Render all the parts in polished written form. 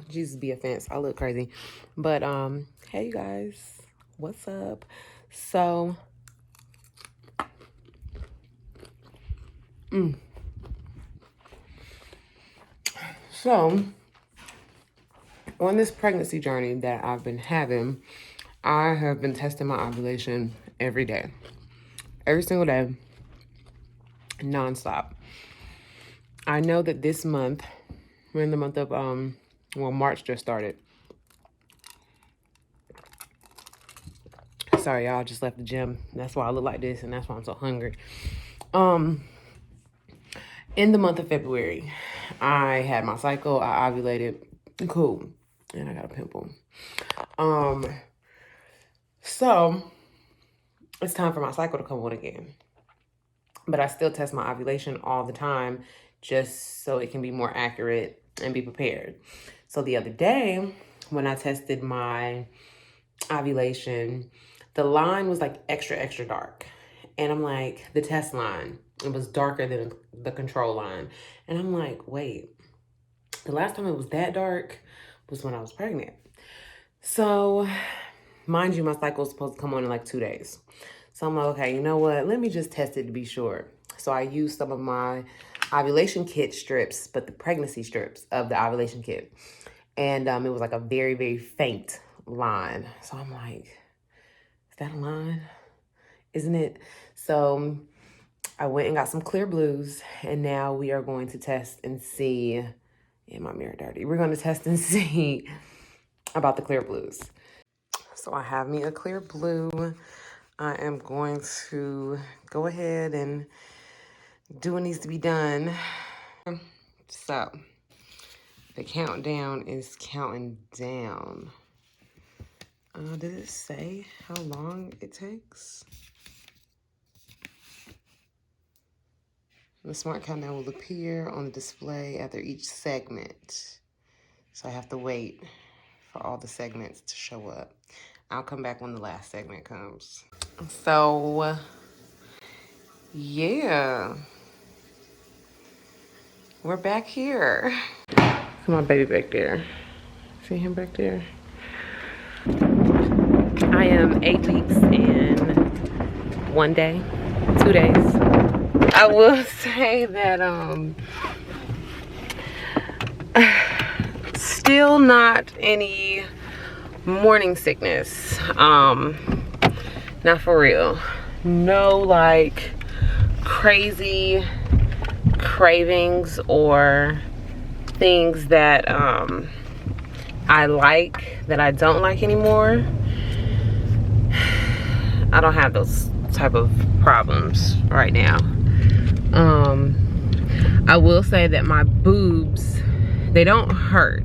Jesus be offense. I look crazy. But hey you guys, what's up? So so on this pregnancy journey that I've been having, I have been testing my ovulation every day. Every single day, nonstop. I know that this month, we're in the month of March just started. Sorry, y'all, just left the gym. That's why I look like this, and that's why I'm so hungry. In the month of February, I had my cycle. I ovulated. Cool. And I got a pimple. So it's time for my cycle to come on again. But I still test my ovulation all the time just so it can be more accurate and be prepared. So the other day, when I tested my ovulation, the line was like extra, extra dark. And I'm like, the test line, it was darker than the control line. And I'm like, wait, the last time it was that dark was when I was pregnant. So, mind you, my cycle is supposed to come on in like 2 days. So I'm like, okay, you know what? Let me just test it to be sure. So I used some of my ovulation kit strips, but the pregnancy strips of the ovulation kit. And it was like a very, very faint line. So I'm like, is that a line? Isn't it? So I went and got some clear blues, and now we are going to test and see. Yeah, my mirror dirty. We're going to test and see about the clear blues. So I have me a clear blue. I am going to go ahead and do what needs to be done. So the countdown is counting down. Did it say how long it takes? The smart countdown will appear on the display after each segment. So I have to wait for all the segments to show up. I'll come back when the last segment comes. So, yeah. We're back here. Come on, baby back there. See him back there? I am 8 weeks and 1 day, 2 days. I will say that still not any morning sickness. Not for real. No like crazy cravings or things that I like that I don't like anymore. I don't have those type of problems right now. I will say that my boobs, they don't hurt.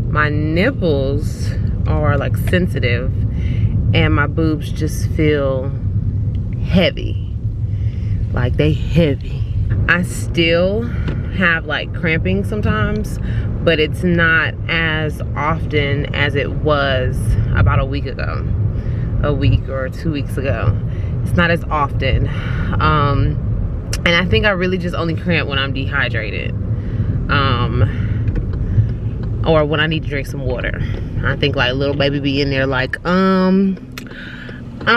My nipples are like sensitive and my boobs just feel heavy. Like they heavy. I still have like cramping sometimes, but it's not as often as it was about a week ago. A week or 2 weeks ago. It's not as often. And I think I really just only cramp when I'm dehydrated. Or when I need to drink some water. I think like little baby be in there like, I'm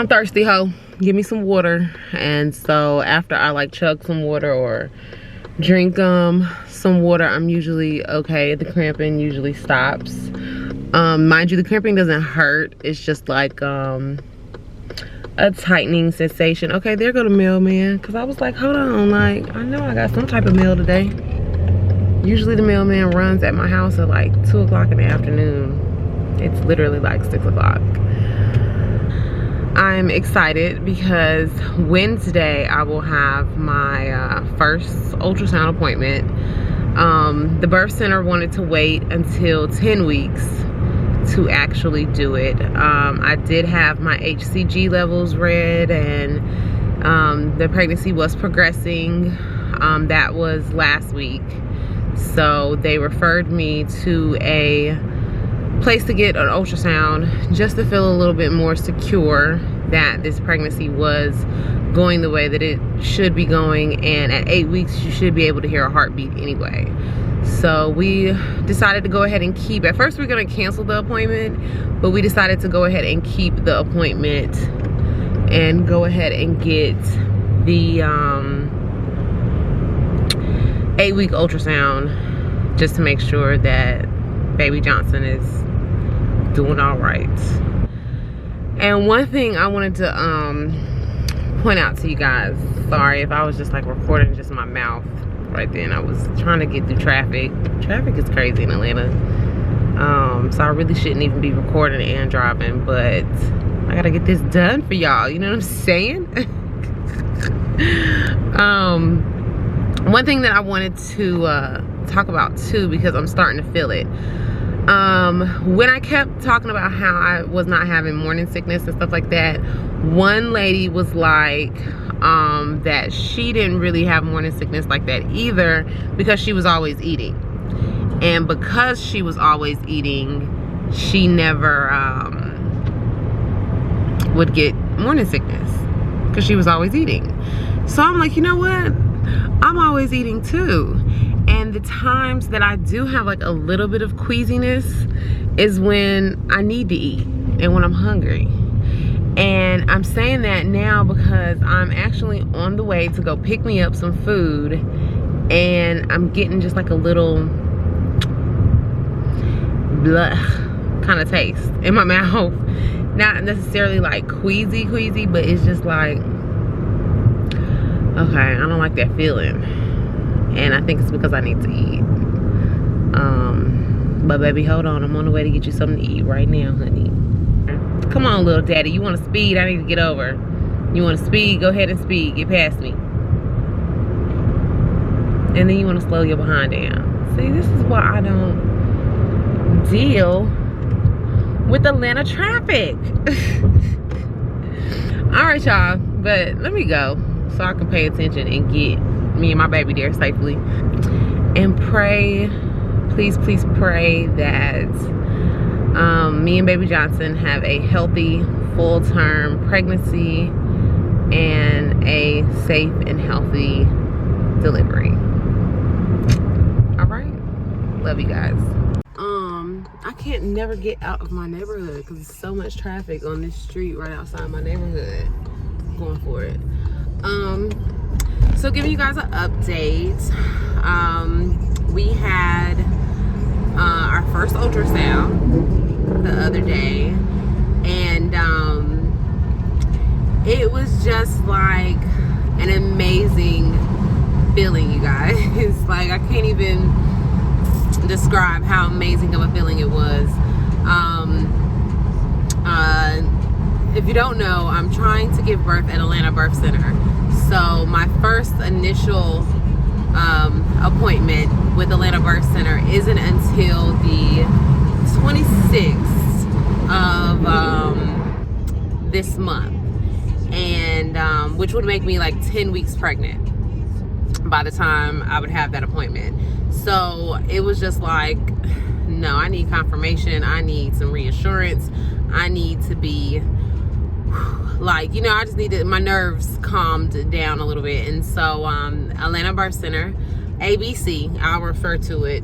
thirsty, ho. Give me some water. And so after I like chug some water or drink some water, I'm usually okay. The cramping usually stops. Mind you, the cramping doesn't hurt. It's just like a tightening sensation. Okay, there go the mailman. Because I was like, hold on, like, I know I got some type of mail today. Usually the mailman runs at my house at like 2 o'clock in the afternoon. It's literally like 6 o'clock. I'm excited because Wednesday I will have my first ultrasound appointment. The birth center wanted to wait until 10 weeks to actually do it. I did have my HCG levels read and the pregnancy was progressing. That was last week. So they referred me to a place to get an ultrasound just to feel a little bit more secure that this pregnancy was going the way that it should be going, and at 8 weeks you should be able to hear a heartbeat anyway. So we decided to go ahead and keep, at first we were going to cancel the appointment, but we decided to go ahead and keep the appointment and go ahead and get the 8-week ultrasound, just to make sure that baby Johnson is doing all right. And one thing I wanted to point out to you guys, sorry if I was just like recording just my mouth right then. I was trying to get through traffic. Traffic is crazy in Atlanta. So I really shouldn't even be recording and driving, but I gotta get this done for y'all, you know what I'm saying? One thing that I wanted to talk about too, because I'm starting to feel it. When I kept talking about how I was not having morning sickness and stuff like that, one lady was like that she didn't really have morning sickness like that either, because she was always eating. And because she was always eating, she never would get morning sickness, because she was always eating. So I'm like, you know what? I'm always eating too. And the times that I do have like a little bit of queasiness is when I need to eat and when I'm hungry. And I'm saying that now because I'm actually on the way to go pick me up some food, and I'm getting just like a little blah kind of taste in my mouth. Not necessarily like queasy, but it's just like, okay, I don't like that feeling. And I think it's because I need to eat. But baby, hold on, I'm on the way to get you something to eat right now, honey. Come on, little daddy, you want to speed? I need to get over. You want to speed? Go ahead and speed, get past me. And then you want to slow your behind down. See, this is why I don't deal with Atlanta traffic. All right, y'all, but let me go so I can pay attention and get me and my baby there safely. And pray, please pray that me and baby Johnson have a healthy full-term pregnancy and a safe and healthy delivery. All right, love you guys. I can't never get out of my neighborhood because there's so much traffic on this street right outside my neighborhood. I'm going for it. So giving you guys an update, we had our first ultrasound the other day, and it was just like an amazing feeling, you guys. Like, I can't even describe how amazing of a feeling it was. If you don't know, I'm trying to give birth at Atlanta Birth Center. So my first initial appointment with Atlanta Birth Center isn't until the 26th of this month, and which would make me like 10 weeks pregnant by the time I would have that appointment. So it was just like, no, I need confirmation, I need some reassurance, I need to be like, you know, I just needed my nerves calmed down a little bit. And so Atlanta Birth Center, ABC, I'll refer to it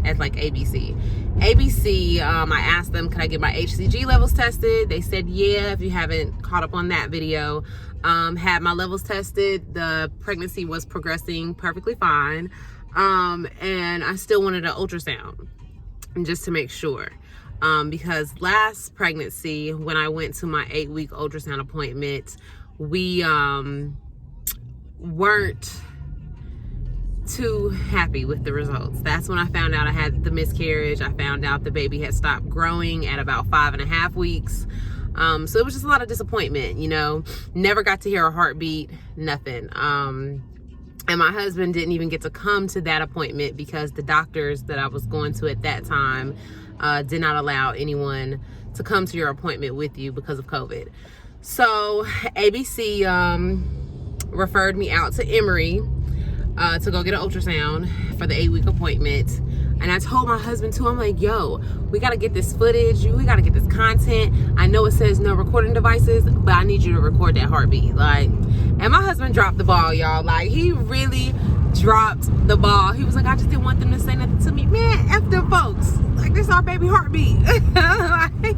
as like ABC. I asked them, could I get my HCG levels tested? They said yeah. If you haven't caught up on that video, had my levels tested. The pregnancy was progressing perfectly fine, and I still wanted an ultrasound just to make sure. Because last pregnancy, when I went to my 8-week ultrasound appointment, we weren't too happy with the results. That's when I found out I had the miscarriage. I found out the baby had stopped growing at about 5.5 weeks. So it was just a lot of disappointment, you know. Never got to hear a heartbeat, nothing. And my husband didn't even get to come to that appointment because the doctors that I was going to at that time did not allow anyone to come to your appointment with you because of COVID. So ABC referred me out to Emory to go get an ultrasound for the 8-week appointment. And I told my husband too, I'm like, yo, we gotta get this footage, we gotta get this content. I know it says no recording devices, but I need you to record that heartbeat. Like, and my husband dropped the ball, y'all. Like, he really dropped the ball. He was like, I just didn't want them to say nothing to me. Man, F them folks. Like, this is our baby heartbeat. Like,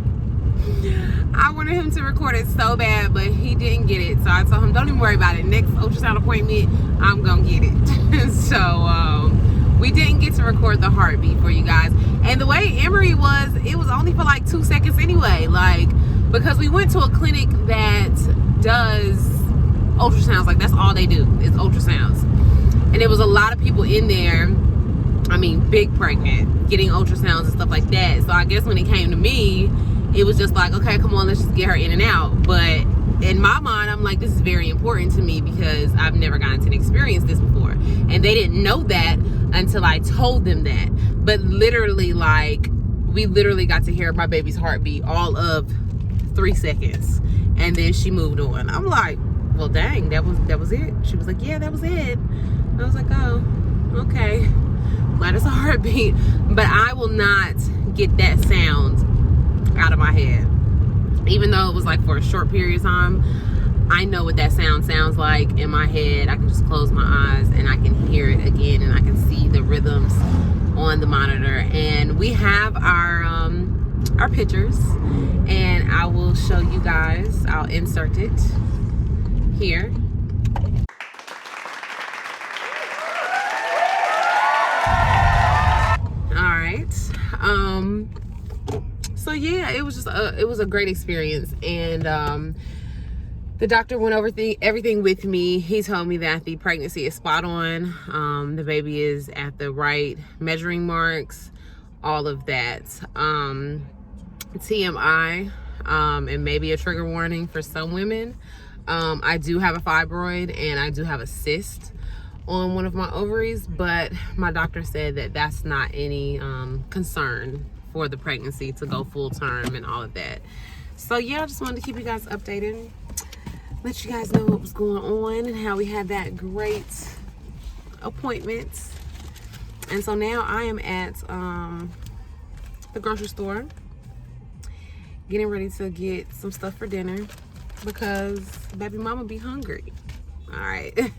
I wanted him to record it so bad, but he didn't get it. So I told him, don't even worry about it. Next ultrasound appointment, I'm gonna get it. So, we didn't get to record the heartbeat for you guys. And the way Emory was, it was only for like 2 seconds anyway. Like, because we went to a clinic that does ultrasounds. Like, that's all they do is ultrasounds. And there was a lot of people in there, I mean, big pregnant, getting ultrasounds and stuff like that. So I guess when it came to me, it was just like, okay, come on, let's just get her in and out. But in my mind, I'm like, this is very important to me because I've never gotten to experience this before. And they didn't know that until I told them that. But literally, like, we literally got to hear my baby's heartbeat all of 3 seconds. And then she moved on. I'm like, well, dang, that was it. She was like, yeah, that was it. I was like, oh, okay. Glad it's a heartbeat. But I will not get that sound out of my head. Even though it was like for a short period of time, I know what that sound sounds like in my head. I can just close my eyes and I can hear it again, and I can see the rhythms on the monitor. And we have our pictures, and I will show you guys. I'll insert it here. All right. So yeah, it was just it was a great experience. And the doctor went over everything with me. He told me that the pregnancy is spot on. The baby is at the right measuring marks, all of that. TMI, and maybe a trigger warning for some women. I do have a fibroid and I do have a cyst on one of my ovaries, but my doctor said that that's not any concern for the pregnancy to go full term and all of that. So yeah, I just wanted to keep you guys updated, let you guys know what was going on and how we had that great appointment. And so now I am at the grocery store getting ready to get some stuff for dinner because baby mama be hungry. All right.